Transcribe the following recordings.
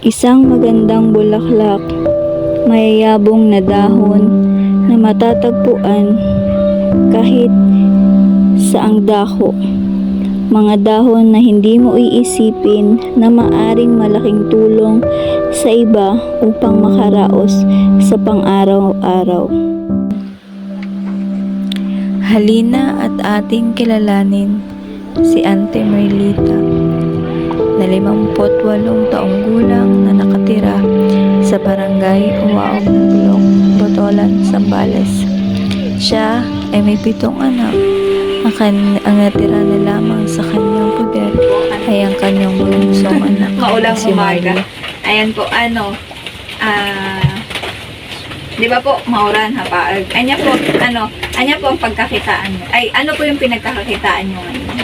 Isang magandang bulaklak, mayayabong na dahon na matatagpuan kahit saang dako. Mga dahon na hindi mo iisipin na maaring malaking tulong sa iba upang makaraos sa pang-araw-araw. Halina at ating kilalanin si Ante Merlita na 58 taong gulang na nakatira sa barangay Uwaog ng Bulok, Botolan, Zambales. Siya ay may 7 anak. Ang natira na lamang sa kanyang poder ay ang kanyang bunsong anak, Maulang si umaga. Marlo. Ayan po, di ba po, mauran hapaag. Anya po ang pagkakitaan nyo. Ay, ano po yung pinagkakakitaan nyo ngayon?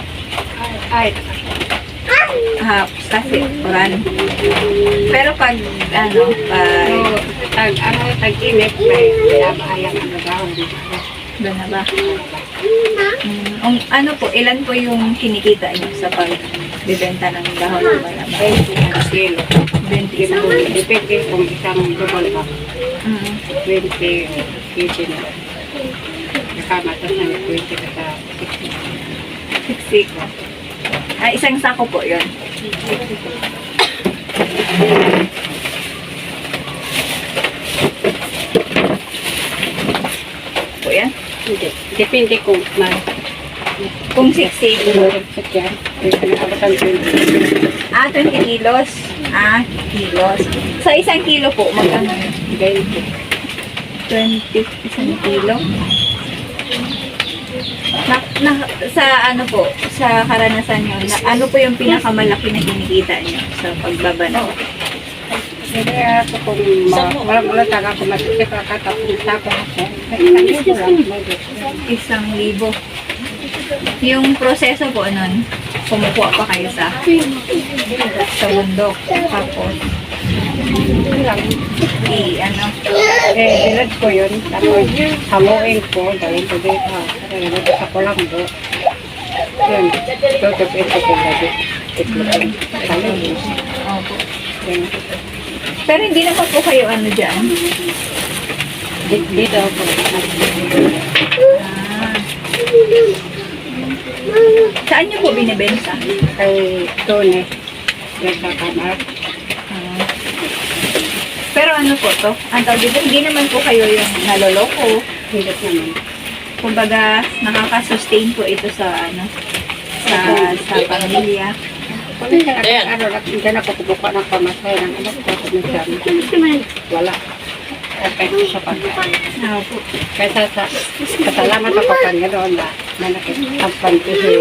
Kasi, uran. Pero pag, tag-init, may ayang dahon dito. doon na ba? Ano po, ilan po yung kinikita nyo sa pagbibenta ng dahon ng balaba? 20 kilo. 20 isang Kung kilo. depende kung isang double ka, 20 kilo na. Nakamatas na 20 ka sa 60. Isang sako po yun. Po yan? Hindi. Depende kung Kung 60. sakyan. Pinakabatan 20. 20 kilos. Kilos. Sa isang kilo po, magkano yun? 20 isang kilo. Sa ano po, sa karanasan nyo, ano po yung pinakamalaki na kinikita nyo sa pagbabanaw? Hindi ako kung wala taga kung matikip ka tapos ako ako. Isang libo lang. 1,000. Yung proseso po nun, kumukuha pa kayo sa bundok. Tapos, Bilad ko yun. Tapos hamuin ko. Dahil ko dito. Sa Colombo. Yun. Tutupin ko gabi. Itlupin. Talong. opo. Yun. Pero hindi naman po kayo ano dyan. Dito ako. Ah. Saan nyo po binibenta? Kay Tone. Yan sa kamar. Pero ano po to? Ang tawag dito, hindi naman po kayo yung naloloko. Hindi naman. Kumbaga, nakaka-sustain po ito sa sa pamilya. Kung hindi na ako kubuka ng pamasay ng anak ko. Wala. Okay, sa pagkain. Po. Kaya kasalamat ako kanya doon na nakitampang ko si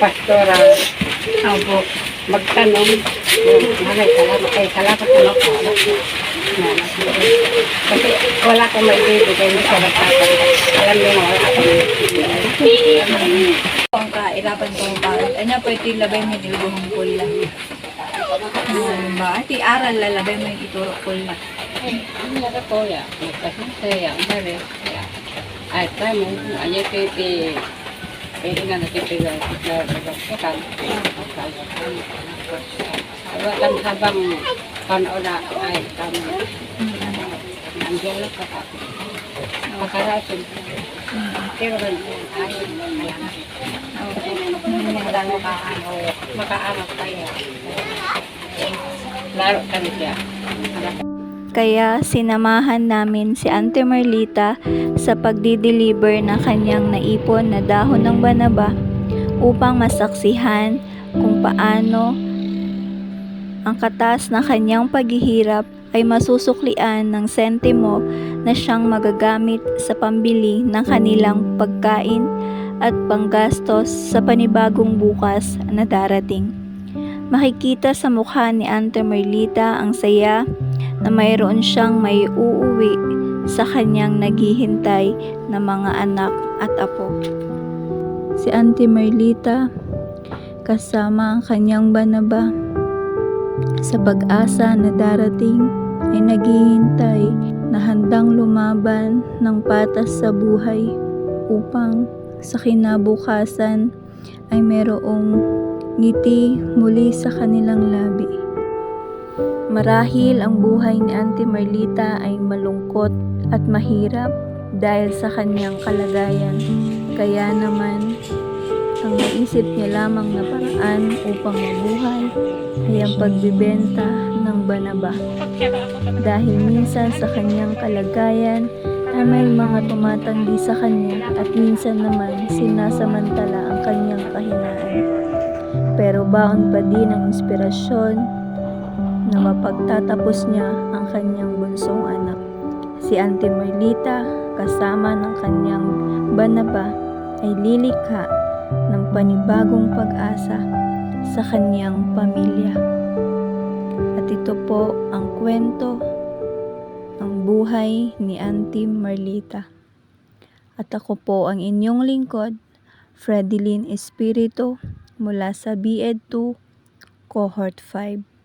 Pastora Po. magtanong. Salamat ano ko. Kasi wala akong maibibigay hindi sa nagtatang. Alam niyo mo, wala akong Ang kairapan ko pa. Ano po ito labay mo nilubuhong pula. Ba? Iti aral lalabay mo yung iturok pula. Ano na po ya? Kasi saya, mare. Ay, tayo mo, ayo kiti. Pwede nga nakipigay sa nagkakan. Habang panood na ay kami. Nandiyan lang ka pa. Makarasin. Pero ayun, makaanap tayo. Laro kami siya. Kaya sinamahan namin si Ante Merlita sa pagdi-deliver ng kanyang naipon na dahon ng banaba upang masaksihan kung paano ang katas na kanyang paghihirap ay masusuklian ng sentimo na siyang magagamit sa pambili ng kanilang pagkain at panggastos sa panibagong bukas na darating. Makikita sa mukha ni Ante Merlita ang saya na mayroon siyang may uuwi sa kanyang naghihintay na mga anak at apo. Si Ante Merlita kasama ang kanyang banaba sa pag-asa na darating ay naghihintay na handang lumaban ng patas sa buhay upang sa kinabukasan ay merong ngiti muli sa kanilang labi. Marahil ang buhay ni Auntie Merlita ay malungkot at mahirap dahil sa kanyang kalagayan. Kaya naman, ang naisip niya lamang na paraan upang mabuhay ay ang pagbibenta ng banaba. Dahil minsan sa kanyang kalagayan ay may mga tumatanggi sa kanya at minsan naman sinasamantala ang kanyang kahinaan. Pero baon pa din ang inspirasyon na mapagtatapos niya ang kanyang bunsong anak. Si Auntie Merlita kasama ng kanyang banaba ay lilikha ng panibagong pag-asa sa kanyang pamilya. At ito po ang kwento ng buhay ni Auntie Merlita. At ako po ang inyong lingkod, Fredeline Espiritu, mula sa BED 2, Cohort 5.